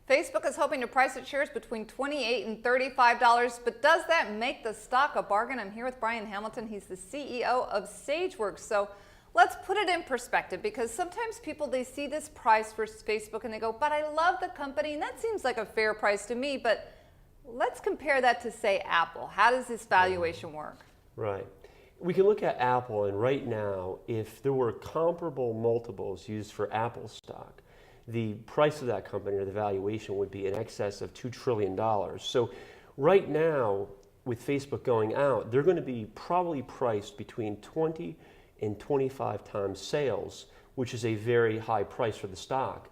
Facebook is hoping to price its shares between $28 and $35, but does that make the stock a bargain? I'm here with Brian Hamilton. He's the CEO of SageWorks. So let's put it in perspective, because sometimes people, they see this price for Facebook and they go, but I love the company and that seems like a fair price to me. But let's compare that to, say, Apple. How does this valuation work? Right. We can look at Apple, and right now, if there were comparable multiples used for Apple stock, the price of that company, or the valuation, would be in excess of $2 trillion. So right now, with Facebook going out, they're going to be probably priced between 20 and 25 times sales, which is a very high price for the stock,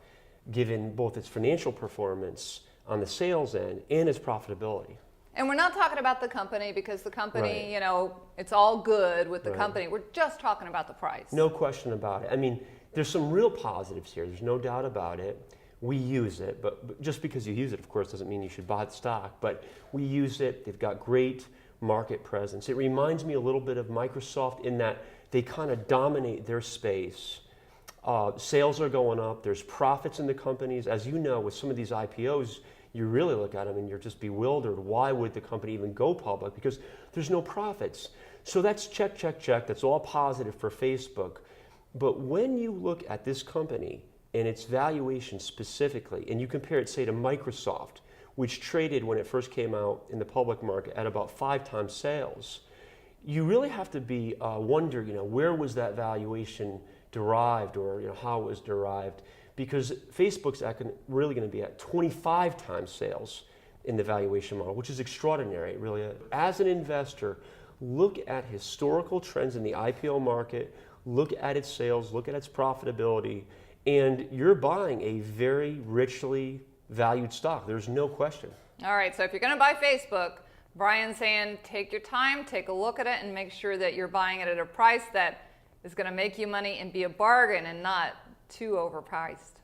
given both its financial performance on the sales end and its profitability. And we're not talking about the company, because the company, Right. you know, it's all good with the Right. company. We're just talking about the price. No question about it. I mean, there's some real positives here. There's no doubt about it. We use it, but just because you use it, of course, doesn't mean you should buy the stock. But we use it. They've got great market presence. It reminds me a little bit of Microsoft in that they kind of dominate their space. Sales are going up. There's profits in the companies. As you know, with some of these IPOs, you really look at them and you're just bewildered. Why would the company even go public? Because there's no profits. So that's check, check, check. That's all positive for Facebook. But when you look at this company and its valuation specifically, and you compare it, say, to Microsoft, which traded when it first came out in the public market at about 5 times sales, you really have to be wonder, where was that valuation derived, or how it was derived, because Facebook's really going to be at 25 times sales in the valuation model, which is extraordinary. It really is. As an investor, look at historical trends in the IPO market, look at its sales, look at its profitability, and you're buying a very richly valued stock. There's no question. All right, so if you're going to buy Facebook, Brian's saying take your time, take a look at it, and make sure that you're buying it at a price that is going to make you money and be a bargain and not too overpriced.